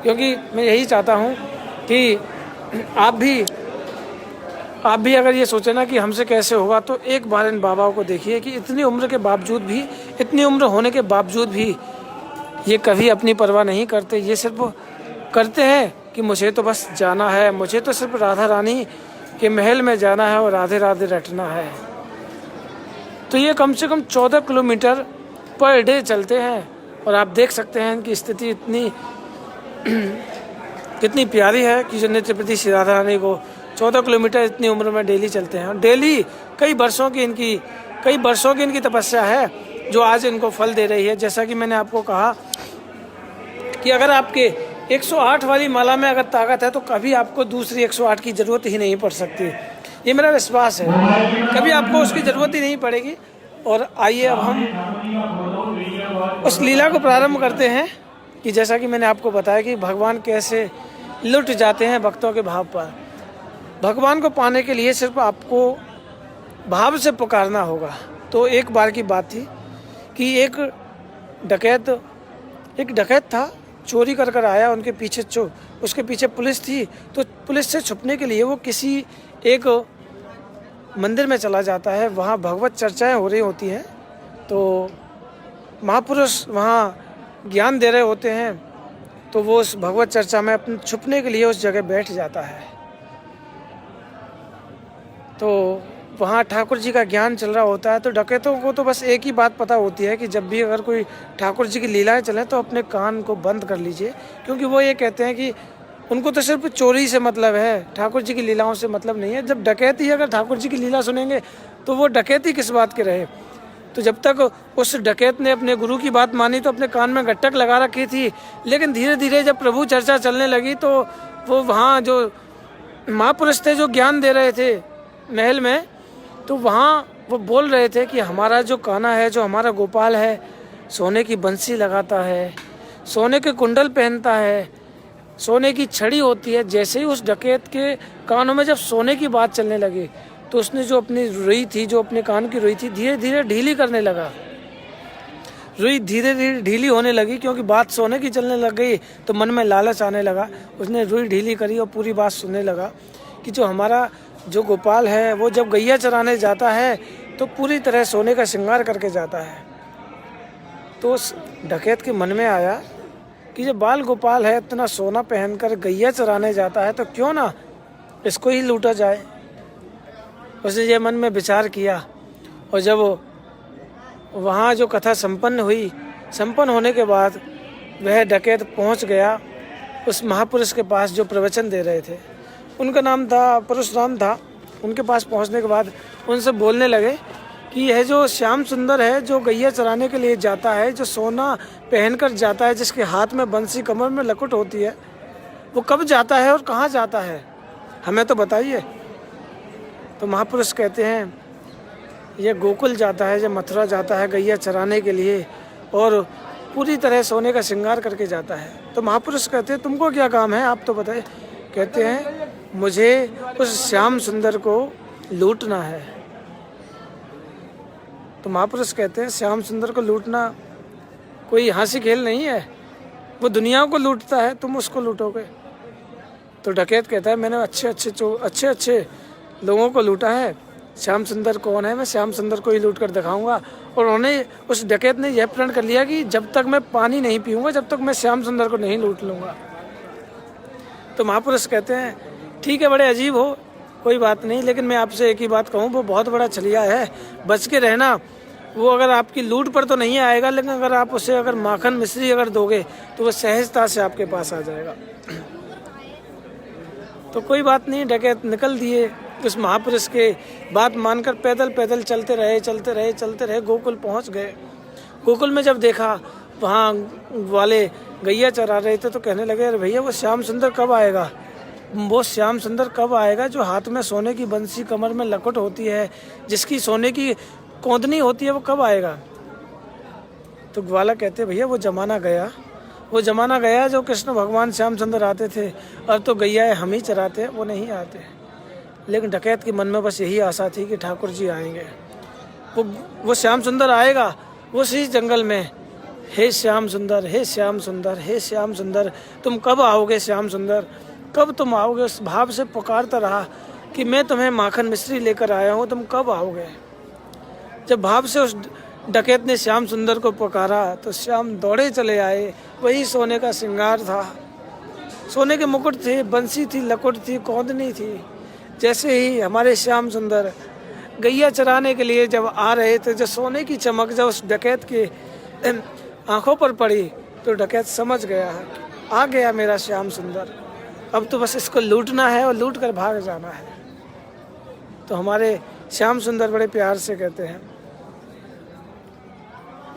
क्योंकि मैं यही चाहता हूँ कि आप भी अगर ये सोचे ना कि हमसे कैसे होगा, तो एक बार इन बाबाओं को देखिए कि इतनी उम्र होने के बावजूद भी ये कभी अपनी परवाह नहीं करते। ये सिर्फ करते हैं कि मुझे तो बस जाना है, मुझे तो सिर्फ राधा रानी के महल में जाना है और राधे राधे रटना है। तो ये कम से कम 14 किलोमीटर पर डे चलते हैं और आप देख सकते हैं इनकी स्थिति कितनी प्यारी है कि जो नित्य प्रति श्री राधा रानी को 14 किलोमीटर इतनी उम्र में डेली चलते हैं। और डेली कई वर्षों की इनकी तपस्या है जो आज इनको फल दे रही है। जैसा कि मैंने आपको कहा कि अगर आपके 108 वाली माला में अगर ताकत है तो कभी आपको दूसरी 108 की ज़रूरत ही नहीं पड़ सकती। ये मेरा विश्वास है, कभी आपको उसकी ज़रूरत ही नहीं पड़ेगी। और आइए अब हम उस लीला को प्रारंभ करते हैं कि जैसा कि मैंने आपको बताया कि भगवान कैसे लुट जाते हैं भक्तों के भाव पर। भगवान को पाने के लिए सिर्फ आपको भाव से पुकारना होगा। तो एक बार की बात थी कि एक डकैत था चोरी कर कर आया, उनके पीछे उसके पीछे पुलिस थी, तो पुलिस से छुपने के लिए वो किसी एक मंदिर में चला जाता है। वहाँ भगवत चर्चाएं हो रही होती हैं, तो महापुरुष वहाँ ज्ञान दे रहे होते हैं, तो वो उस भगवत चर्चा में अपने छुपने के लिए उस जगह बैठ जाता है। तो वहाँ ठाकुर जी का ज्ञान चल रहा होता है। तो डकैतों को तो बस एक ही बात पता होती है कि जब भी अगर कोई ठाकुर जी की लीलाएं चलें तो अपने कान को बंद कर लीजिए, क्योंकि वो ये कहते हैं कि उनको तो सिर्फ चोरी से मतलब है, ठाकुर जी की लीलाओं से मतलब नहीं है। जब डकैती अगर ठाकुर जी की लीला सुनेंगे तो वो डकैती किस बात के रहे। तो जब तक उस डकैत ने अपने गुरु की बात मानी तो अपने कान में गट्टक लगा रखी थी, लेकिन धीरे धीरे जब प्रभु चर्चा चलने लगी तो वो वहाँ जो महापुरुष थे जो ज्ञान दे रहे थे महल में, तो वहाँ वो बोल रहे थे कि हमारा जो कान्हा है, जो हमारा गोपाल है, सोने की बंसी लगाता है, सोने के कुंडल पहनता है, सोने की छड़ी होती है। जैसे ही उस डकैत के कानों में जब सोने की बात चलने लगी तो उसने जो अपनी रुई थी, जो अपने कान की रुई थी, धीरे धीरे ढीली करने लगा। रुई धीरे धीरे ढीली होने लगी, क्योंकि बात सोने की चलने लग गई तो मन में लालच आने लगा। उसने रुई ढीली करी और पूरी बात सुनने लगा कि जो हमारा जो गोपाल है वो जब गैया चराने जाता है तो पूरी तरह सोने का श्रृंगार करके जाता है। तो उस डकैत के मन में आया कि जब बाल गोपाल है, इतना सोना पहनकर गैया चराने जाता है, तो क्यों ना इसको ही लूटा जाए। उसने ये मन में विचार किया, और जब वहाँ जो कथा संपन्न होने के बाद वह डकैत पहुँच गया उस महापुरुष के पास जो प्रवचन दे रहे थे। उनका नाम था परशुराम था। उनके पास पहुँचने के बाद उनसे बोलने लगे कि यह जो श्याम सुंदर है, जो गैया चराने के लिए जाता है, जो सोना पहनकर जाता है, जिसके हाथ में बंसी, कमर में लकुट होती है, वो कब जाता है और कहाँ जाता है, हमें तो बताइए। तो महापुरुष कहते हैं ये गोकुल जाता है, जब मथुरा जाता है गैया चराने के लिए, और पूरी तरह सोने का श्रृंगार करके जाता है। तो महापुरुष कहते हैं तुमको क्या काम है, आप तो बताइए। कहते हैं मुझे उस श्याम सुंदर को लूटना है। तो महापुरुष कहते हैं श्याम सुंदर को लूटना कोई हंसी खेल नहीं है, वो दुनिया को लूटता है, तुम उसको लूटोगे। तो डकैत कहता है मैंने अच्छे लोगों को लूटा है, श्याम सुंदर कौन है, मैं श्याम सुंदर को ही लूट कर दिखाऊंगा। और उन्होंने उस डकैत ने यह प्रण कर लिया कि जब तक मैं पानी नहीं पीऊँगा, जब तक मैं श्याम सुंदर को नहीं लूट लूँगा। तो महापुरुष कहते हैं ठीक है, बड़े अजीब हो, कोई बात नहीं, लेकिन मैं आपसे एक ही बात कहूँ, वो बहुत बड़ा छलिया है, बच के रहना। वो अगर आपकी लूट पर तो नहीं आएगा, लेकिन अगर आप उसे अगर माखन मिश्री अगर दोगे तो वो सहजता से आपके पास आ जाएगा। तो कोई बात नहीं, डकैत निकल दिए। उस महापुरुष के बात मानकर पैदल पैदल चलते रहे, गोकुल पहुँच गए। गोकुल में जब देखा वहाँ वाले गैया चरा रहे थे तो कहने लगे अरे भैया वो श्याम सुंदर कब आएगा, वो श्याम सुंदर कब आएगा जो हाथ में सोने की बंसी, कमर में लकुट होती है, जिसकी सोने की कौंदनी होती है, वो कब आएगा। तो ग्वाला कहते भैया वो जमाना गया जो कृष्ण भगवान श्याम सुंदर आते थे, अब तो गैया हम ही चराते हैं, वो नहीं आते। लेकिन डकैत के मन में बस यही आशा थी कि ठाकुर जी आएंगे, वो श्याम सुंदर आएगा, वो इसी जंगल में हे श्याम सुंदर, हे श्याम सुंदर, हे श्याम सुंदर, तुम कब आओगे श्याम सुंदर, कब तुम आओगे। उस भाव से पुकारता रहा कि मैं तुम्हें माखन मिश्री लेकर आया हूँ, तुम कब आओगे। जब भाव से उस डकैत ने श्याम सुंदर को पुकारा तो श्याम दौड़े चले आए। वही सोने का श्रृंगार था, सोने के मुकुट थे, बंसी थी, लकुट थी, कौंदनी थी। जैसे ही हमारे श्याम सुंदर गैया चराने के लिए जब आ रहे थे, जो सोने की चमक जब उस डकैत के आंखों पर पड़ी तो डकैत समझ गया आ गया मेरा श्याम सुंदर, अब तो बस इसको लूटना है और लूट कर भाग जाना है। तो हमारे श्याम सुंदर बड़े प्यार से कहते हैं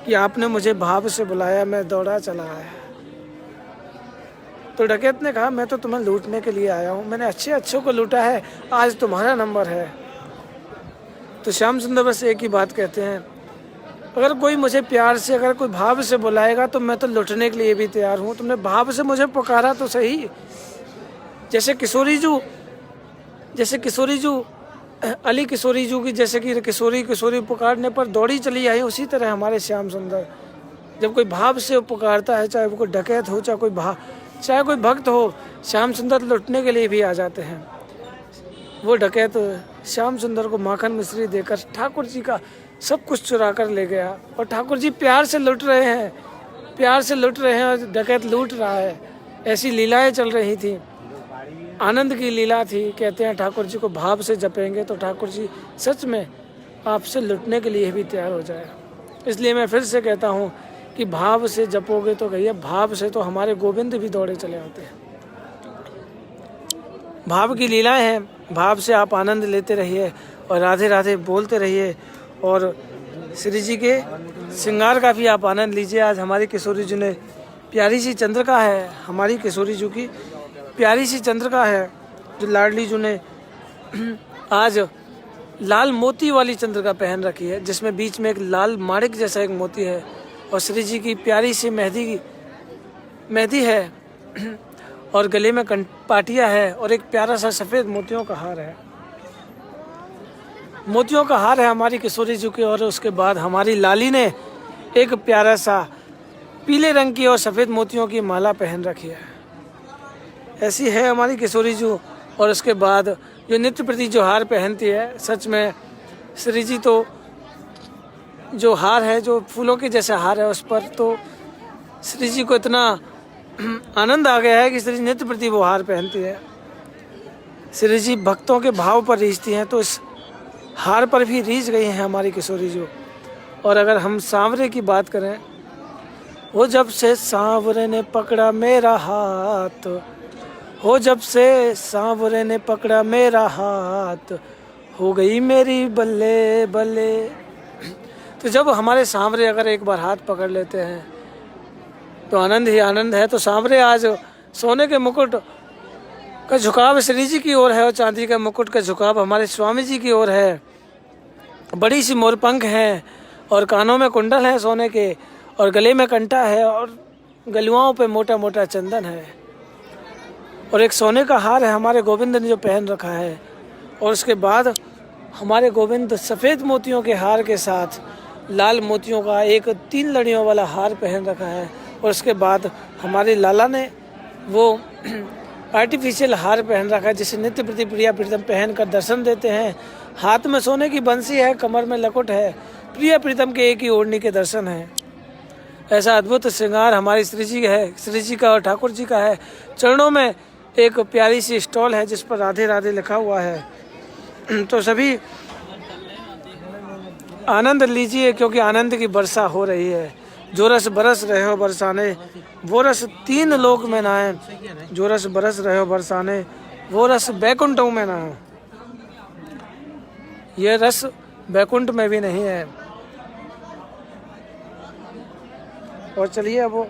कि आपने मुझे भाव से बुलाया, मैं दौड़ा चला आया। तो डकैत ने कहा मैं तो तुम्हें लूटने के लिए आया हूँ, मैंने अच्छे को लूटा है, आज तुम्हारा नंबर है। तो श्याम सुंदर बस एक ही बात कहते हैं अगर कोई मुझे प्यार से, अगर कोई भाव से बुलाएगा तो मैं तो लुटने के लिए भी तैयार हूँ। तुमने भाव से मुझे पुकारा तो सही। जैसे किशोरी जू अली किशोरी जू की जैसे कि किशोरी पुकारने पर दौड़ी चली आई, उसी तरह हमारे श्याम सुंदर जब कोई भाव से पुकारता है, चाहे वो कोई डकैत हो, चाहे कोई भक्त हो, श्याम सुंदर लुटने के लिए भी आ जाते हैं। वो डकैत श्याम सुंदर को माखन मिश्री देकर ठाकुर जी का सब कुछ चुरा कर ले गया, और ठाकुर जी प्यार से लुट रहे हैं और डकैत लूट रहा है। ऐसी लीलाएं चल रही थी, आनंद की लीला थी। कहते हैं ठाकुर जी को भाव से जपेंगे तो ठाकुर जी सच में आपसे लुटने के लिए भी तैयार हो जाए। इसलिए मैं फिर से कहता हूँ कि भाव से जपोगे तो कहिए, भाव से तो हमारे गोविंद भी दौड़े चले आते हैं। भाव की लीलाएं हैं, भाव से आप आनंद लेते रहिए और राधे राधे बोलते रहिए, और श्री जी के श्रृंगार का भी आप आनंद लीजिए। आज हमारी किशोरी जी ने प्यारी सी चंद्रिका है, हमारी किशोरी जी की प्यारी सी चंद्रिका है जो लाडली जी ने आज लाल मोती वाली चंद्रिका पहन रखी है, जिसमें बीच में एक लाल माणिक जैसा एक मोती है, और श्री जी की प्यारी सी मेहंदी है, और गले में पाटिया है, और एक प्यारा सा सफ़ेद मोतियों का हार है। मोतियों का हार है हमारी किशोरी जी की, और उसके बाद हमारी लाली ने एक प्यारा सा पीले रंग की और सफ़ेद मोतियों की माला पहन रखी है। ऐसी है हमारी किशोरी जी। और उसके बाद जो नित्य प्रति जो हार पहनती है, सच में श्री जी तो जो हार है, जो फूलों के जैसा हार है, उस पर तो श्री जी को इतना आनंद आ गया है कि श्री जी नित्य प्रति वो हार पहनती है। श्री जी भक्तों के भाव पर रीझती हैं, तो इस हार पर भी रीझ गई हैं हमारी किशोरी जी। और अगर हम सांवरे की बात करें, वो जब से सांवरे ने पकड़ा मेरा हाथ, हो जब से सांवरे ने पकड़ा मेरा हाथ, हो गई मेरी बल्ले बल्ले। तो जब हमारे सांवरे अगर एक बार हाथ पकड़ लेते हैं तो आनंद ही आनंद है। तो सांवरे आज सोने के मुकुट का झुकाव श्री जी की ओर है, और चांदी का मुकुट का झुकाव हमारे स्वामी जी की ओर है। बड़ी सी मोरपंख है, और कानों में कुंडल है सोने के, और गले में कंठा है, और गलुआओं पे मोटा मोटा चंदन है, और एक सोने का हार है हमारे गोविंद ने जो पहन रखा है। और उसके बाद हमारे गोविंद सफ़ेद मोतियों के हार के साथ लाल मोतियों का एक 3 लड़ियों वाला हार पहन रखा है। और उसके बाद हमारे लाला ने वो आर्टिफिशियल हार पहन रखा है, जिसे नित्य प्रति प्रिया प्रीतम पहन कर दर्शन देते हैं। हाथ में सोने की बंसी है, कमर में लकुट है, प्रिया प्रीतम के एक ही ओढ़नी के दर्शन है। ऐसा अद्भुत श्रृंगार हमारी श्री जी है, श्री जी का और ठाकुर जी का है। चरणों में एक प्यारी सी स्टॉल है जिस पर राधे राधे लिखा हुआ है। तो सभी आनंद लीजिए, क्योंकि आनंद की वर्षा हो रही है। जो रस बरस रहे हो बरसाने, वो रस 3 लोक में ना है। जो रस बरस रहे हो बरसाने, वो रस बैकुंठों में ना है। ये रस बैकुंठ में भी नहीं है। और चलिए अब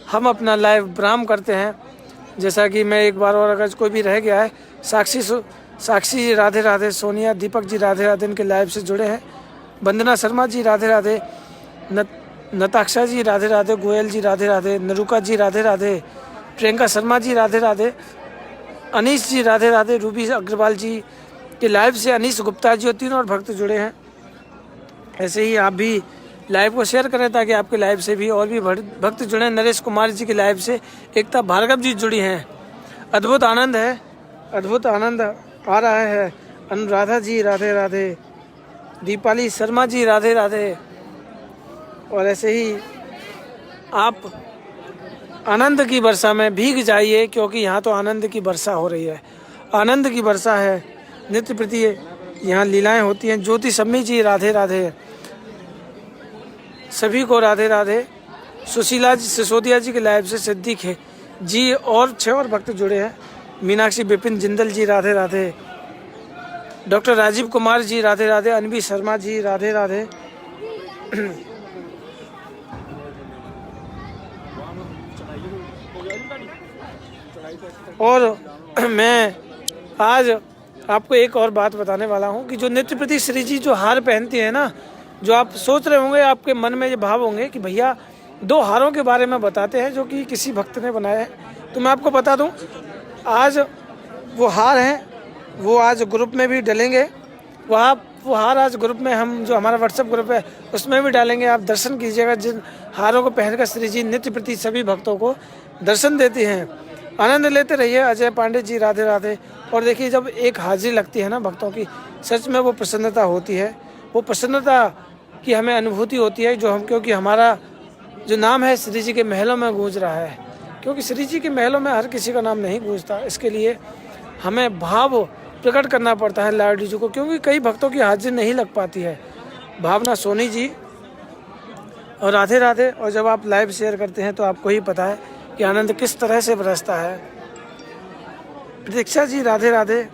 हम अपना लाइव विराम करते हैं। जैसा कि मैं एक बार और, अगर कोई भी रह गया है, साक्षी जी राधे राधे, सोनिया दीपक जी राधे राधे इनके लाइव से जुड़े हैं, वंदना शर्मा जी राधे राधे, नताक्षा जी राधे राधे, गोयल जी राधे राधे, नरुका जी राधे राधे, प्रियंका शर्मा जी राधे राधे, अनीश जी राधे राधे, रूबी अग्रवाल जी के लाइव से अनीश गुप्ता जी और 3 और भक्त जुड़े हैं। ऐसे ही आप भी लाइव को शेयर करें ताकि आपके लाइव से भी और भी भक्त जुड़े। नरेश कुमार जी की लाइव से एकता भार्गव जी जुड़ी हैं। अद्भुत आनंद है, अद्भुत आनंद आ रहा है। अनुराधा जी राधे राधे, दीपाली शर्मा जी राधे राधे। और ऐसे ही आप आनंद की वर्षा में भीग जाइए, क्योंकि यहाँ तो आनंद की वर्षा हो रही है, आनंद की वर्षा है। नित्य प्रति यहाँ लीलाएं होती हैं। ज्योति सम्मी जी राधे राधे, सभी को राधे राधे। सुशीला जी सिसोदिया जी के लाइव से सिद्दीक जी और 6 और भक्त जुड़े हैं। मीनाक्षी विपिन जिंदल जी राधे राधे, डॉक्टर राजीव कुमार जी राधे राधे, अनवी शर्मा जी राधे राधे। और मैं आज आपको एक और बात बताने वाला हूँ कि जो नित्य प्रति श्री जी जो हार पहनती है ना, जो आप सोच रहे होंगे, आपके मन में ये भाव होंगे कि भैया 2 हारों के बारे में बताते हैं जो कि किसी भक्त ने बनाए हैं। तो मैं आपको बता दूं, आज वो हार हैं, वो आज ग्रुप में भी डलेंगे। वो हार आज ग्रुप में हम जो हमारा व्हाट्सएप ग्रुप है उसमें भी डालेंगे, आप दर्शन कीजिएगा। जिन हारों को पहनकर श्री जी नित्य प्रति सभी भक्तों को दर्शन देती हैं। आनंद लेते रहिए। अजय पांडे जी, राधे राधे। और देखिए, जब एक हाजिरी लगती है ना भक्तों की, सच में वो प्रसन्नता होती है। वो प्रसन्नता की हमें अनुभूति होती है जो हम, क्योंकि हमारा जो नाम है श्री जी के महलों में गूंज रहा है। क्योंकि श्री जी के महलों में हर किसी का नाम नहीं गूंजता, इसके लिए हमें भाव प्रकट करना पड़ता है लाडली जी को, क्योंकि कई भक्तों की हाजिरी नहीं लग पाती है। भावना सोनी जी और राधे राधे। और जब आप लाइव शेयर करते हैं तो आपको ही पता है कि आनंद किस तरह से बरसता है। प्रतीक्षा जी, राधे राधे।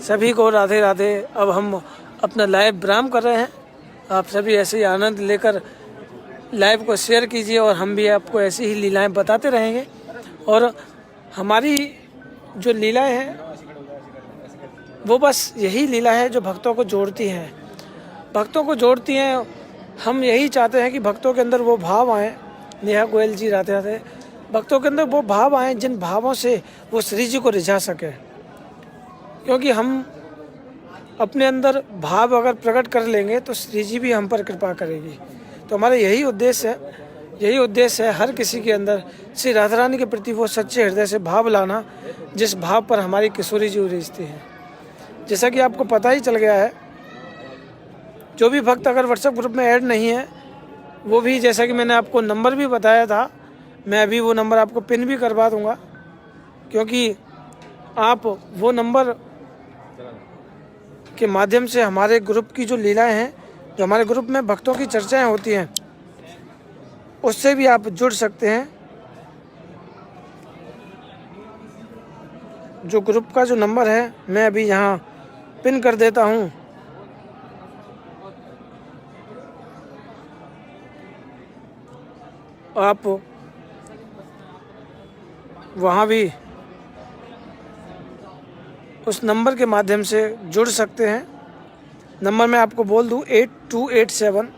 सभी को राधे राधे। अब हम अपना लाइव विराम कर रहे हैं। आप सभी ऐसे ही आनंद लेकर लाइव को शेयर कीजिए और हम भी आपको ऐसी ही लीलाएं बताते रहेंगे। और हमारी जो लीलाएं हैं वो बस यही लीला है जो भक्तों को जोड़ती हैं, भक्तों को जोड़ती हैं। हम यही चाहते हैं कि भक्तों के अंदर वो भाव आए। नेहा गोयल जी, राधे राधे। भक्तों के अंदर वो भाव आए जिन भावों से वो श्री जी को रिझा सके। क्योंकि हम अपने अंदर भाव अगर प्रकट कर लेंगे तो श्री जी भी हम पर कृपा करेगी। तो हमारा यही उद्देश्य है हर किसी के अंदर श्री राधा रानी के प्रति वो सच्चे हृदय से भाव लाना, जिस भाव पर हमारी किशोरी जी रिझती हैं। जैसा कि आपको पता ही चल गया है, जो भी भक्त अगर व्हाट्सएप ग्रुप में ऐड नहीं है वो भी, जैसा कि मैंने आपको नंबर भी बताया था, मैं अभी वो नंबर आपको पिन भी करवा दूंगा। क्योंकि आप वो नंबर के माध्यम से हमारे ग्रुप की जो लीलाएं हैं, जो हमारे ग्रुप में भक्तों की चर्चाएं होती हैं, उससे भी आप जुड़ सकते हैं। जो ग्रुप का जो नंबर है मैं अभी यहाँ पिन कर देता हूँ। आप वहाँ भी उस नंबर के माध्यम से जुड़ सकते हैं। नंबर मैं आपको बोल दूँ 8287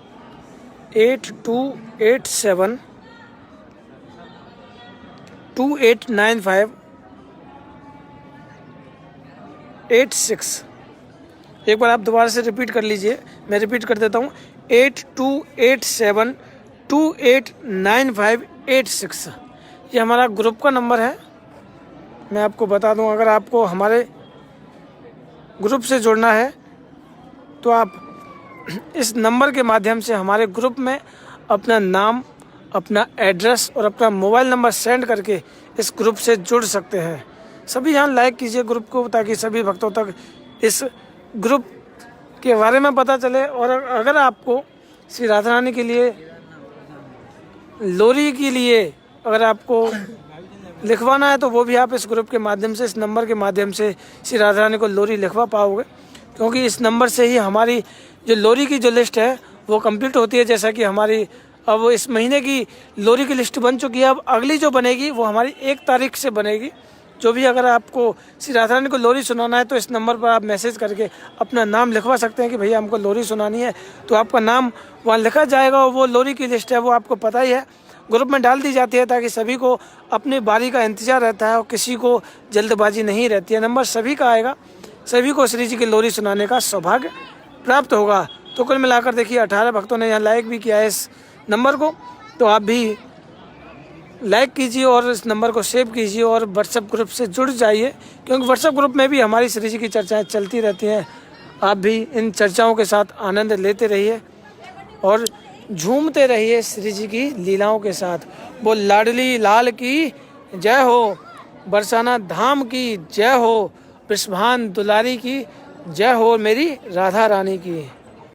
2895 86। एक बार आप दोबारा से रिपीट कर लीजिए, मैं रिपीट कर देता हूँ 8287 2895 86। ये हमारा ग्रुप का नंबर है। मैं आपको बता दूं, अगर आपको हमारे ग्रुप से जुड़ना है तो आप इस नंबर के माध्यम से हमारे ग्रुप में अपना नाम, अपना एड्रेस और अपना मोबाइल नंबर सेंड करके इस ग्रुप से जुड़ सकते हैं। सभी यहाँ लाइक कीजिए ग्रुप को, ताकि सभी भक्तों तक इस ग्रुप के बारे में पता चले। और अगर आपको श्री राधा रानी के लिए, लोरी के लिए अगर आपको लिखवाना है तो वो भी आप इस ग्रुप के माध्यम से, इस नंबर के माध्यम से श्री राधा रानी को लोरी लिखवा पाओगे। क्योंकि इस नंबर से ही हमारी जो लोरी की जो लिस्ट है वो कंप्लीट होती है। जैसा कि हमारी अब इस महीने की लोरी की लिस्ट बन चुकी है, अब अगली जो बनेगी वो हमारी 1 तारीख से बनेगी। जो भी अगर आपको श्री राधा रानी को लोरी सुनाना है तो इस नंबर पर आप मैसेज करके अपना नाम लिखवा सकते हैं कि भैया हमको लोरी सुनानी है, तो आपका नाम वहाँ लिखा जाएगा। और वो लोरी की लिस्ट है वो आपको पता ही है, ग्रुप में डाल दी जाती है, ताकि सभी को अपनी बारी का इंतजार रहता है और किसी को जल्दबाजी नहीं रहती है। नंबर सभी का आएगा, सभी को श्री जी की लोरी सुनाने का सौभाग्य प्राप्त होगा। तो कुल मिलाकर देखिए 18 भक्तों ने यहाँ लाइक भी किया है इस नंबर को। तो आप भी लाइक कीजिए और इस नंबर को सेव कीजिए और व्हाट्सएप ग्रुप से जुड़ जाइए, क्योंकि व्हाट्सएप ग्रुप में भी हमारी श्री जी की चर्चाएं चलती रहती हैं। आप भी इन चर्चाओं के साथ आनंद लेते रहिए और झूमते रहिए श्री जी की लीलाओं के साथ। वो लाडली लाल की जय हो, बरसाना धाम की जय हो, वृषभान दुलारी की जय हो, मेरी राधा रानी की।